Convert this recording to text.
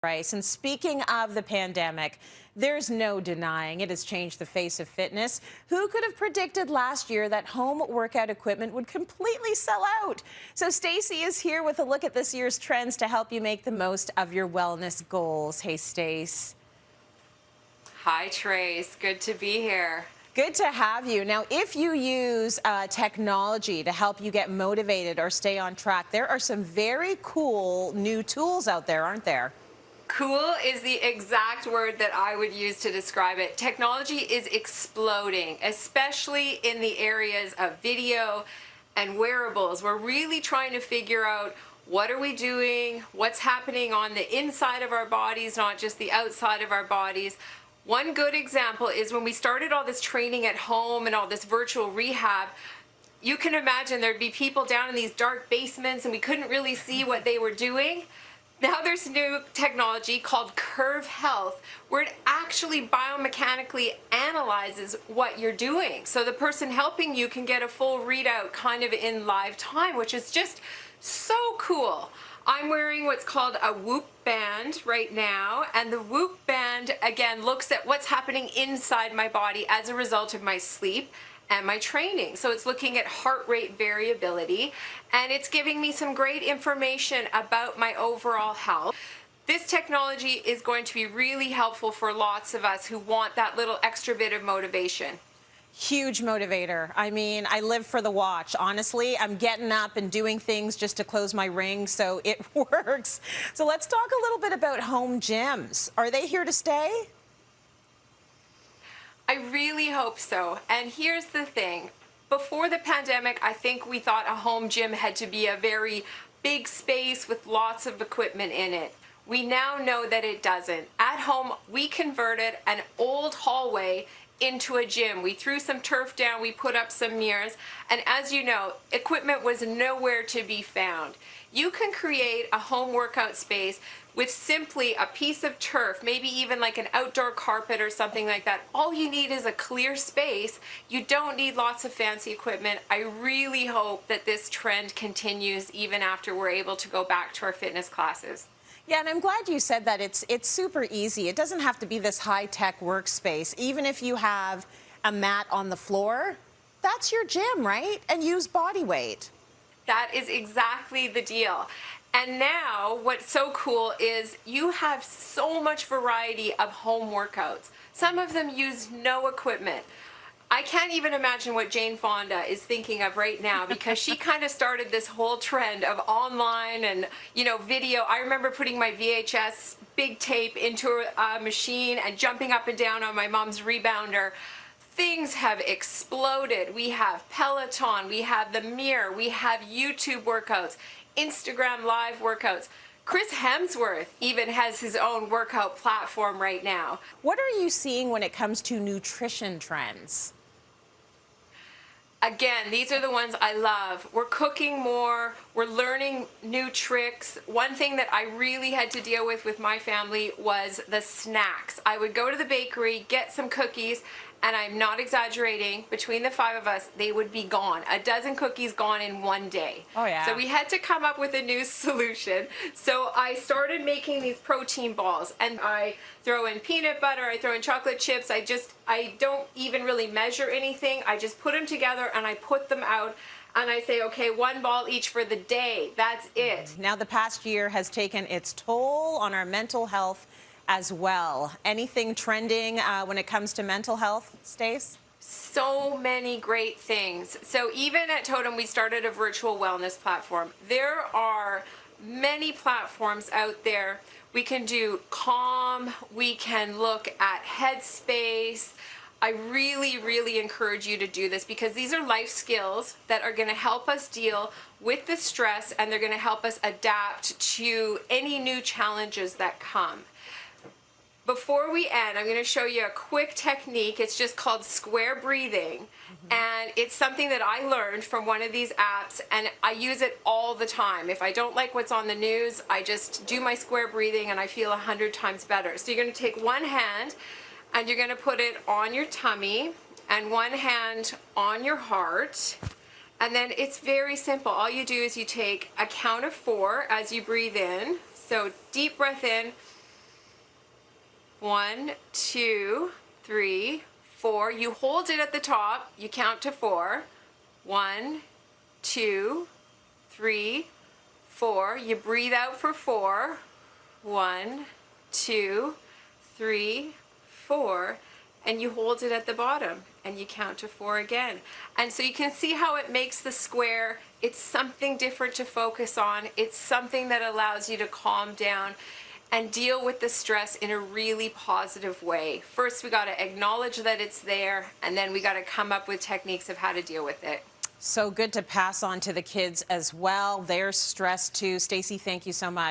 Price. And speaking of the pandemic, there's no denying it has changed the face of fitness. Who could have predicted last year that home workout equipment would completely sell out? So Stacy is here with a look at this year's trends to help you make the most of your wellness goals. Hey, Stace. Hi, Trace. Good to be here. Good to have you. Now, if you use technology to help you get motivated or stay on track, there are some very cool new tools out there, aren't there? Cool is the exact word that I would use to describe it. Technology is exploding, especially in the areas of video and wearables. We're really trying to figure out what are we doing, what's happening on the inside of our bodies, not just the outside of our bodies. One good example is when we started all this training at home and all this virtual rehab, you can imagine there'd be people down in these dark basements and we couldn't really see what they were doing. Now there's new technology called Curve Health, where it actually biomechanically analyzes what you're doing. So the person helping you can get a full readout kind of in live time, which is just so cool. I'm wearing what's called a Whoop band right now, and the Whoop band again looks at what's happening inside my body as a result of my sleep and my training. So it's looking at heart rate variability, and it's giving me some great information about my overall health. This technology is going to be really helpful for lots of us who want that little extra bit of motivation. Huge motivator. I mean, I live for the watch. Honestly, I'm getting up and doing things just to close my ring, so it works. So let's talk a little bit about home gyms. Are they here to stay? I really hope so. And here's the thing. Before the pandemic, I think we thought a home gym had to be a very big space with lots of equipment in it. We now know that it doesn't. At home, we converted an old hallway into a gym. We threw some turf down, we put up some mirrors, and as you know, equipment was nowhere to be found. You can create a home workout space with simply a piece of turf, maybe even like an outdoor carpet or something like that. All you need is a clear space. You don't need lots of fancy equipment. I really hope that this trend continues even after we're able to go back to our fitness classes. Yeah, and I'm glad you said that. It's super easy. It doesn't have to be this high-tech workspace. Even if you have a mat on the floor, that's your gym, right? And use body weight. That is exactly the deal. And now what's so cool is you have so much variety of home workouts. Some of them use no equipment. I can't even imagine what Jane Fonda is thinking of right now, because she kind of started this whole trend of online and, you know, video. I remember putting my VHS big tape into a machine and jumping up and down on my mom's rebounder. Things have exploded. We have Peloton, we have the Mirror, we have YouTube workouts, Instagram live workouts. Chris Hemsworth even has his own workout platform right now. What are you seeing when it comes to nutrition trends? Again, these are the ones I love. We're cooking more, we're learning new tricks. One thing that I really had to deal with my family was the snacks. I would go to the bakery, get some cookies, and I'm not exaggerating, between the 5 of us, they would be gone. A dozen cookies gone in one day. Oh, yeah. So we had to come up with a new solution. So I started making these protein balls, and I throw in peanut butter, I throw in chocolate chips. I don't even really measure anything. I just put them together and I put them out. And I say, okay, 1 ball each for the day. That's it. Now, the past year has taken its toll on our mental health as well. Anything trending when it comes to mental health, Stace? So many great things. So even at Totem, we started a virtual wellness platform. There are many platforms out there. We can do Calm, we can look at Headspace. I really, really encourage you to do this, because these are life skills that are going to help us deal with the stress, and they're going to help us adapt to any new challenges that come. Before we end, I'm going to show you a quick technique. It's just called square breathing, and it's something that I learned from one of these apps, and I use it all the time. If I don't like what's on the news, I just do my square breathing and I feel 100 times better. So you're going to take one hand and you're going to put it on your tummy and one hand on your heart, and then it's very simple. All you do is you take a count of 4 as you breathe in. So deep breath in, 1, 2, 3, 4. You hold it at the top. You count to 4. 1, 2, 3, 4. You breathe out for 4. 1, 2, 3, 4. And you hold it at the bottom and you count to 4 again. And so you can see how it makes the square. It's something different to focus on. It's something that allows you to calm down and deal with the stress in a really positive way. First, we got to acknowledge that it's there, and then we got to come up with techniques of how to deal with it. So good to pass on to the kids as well. They're stressed too. Stacey, thank you so much.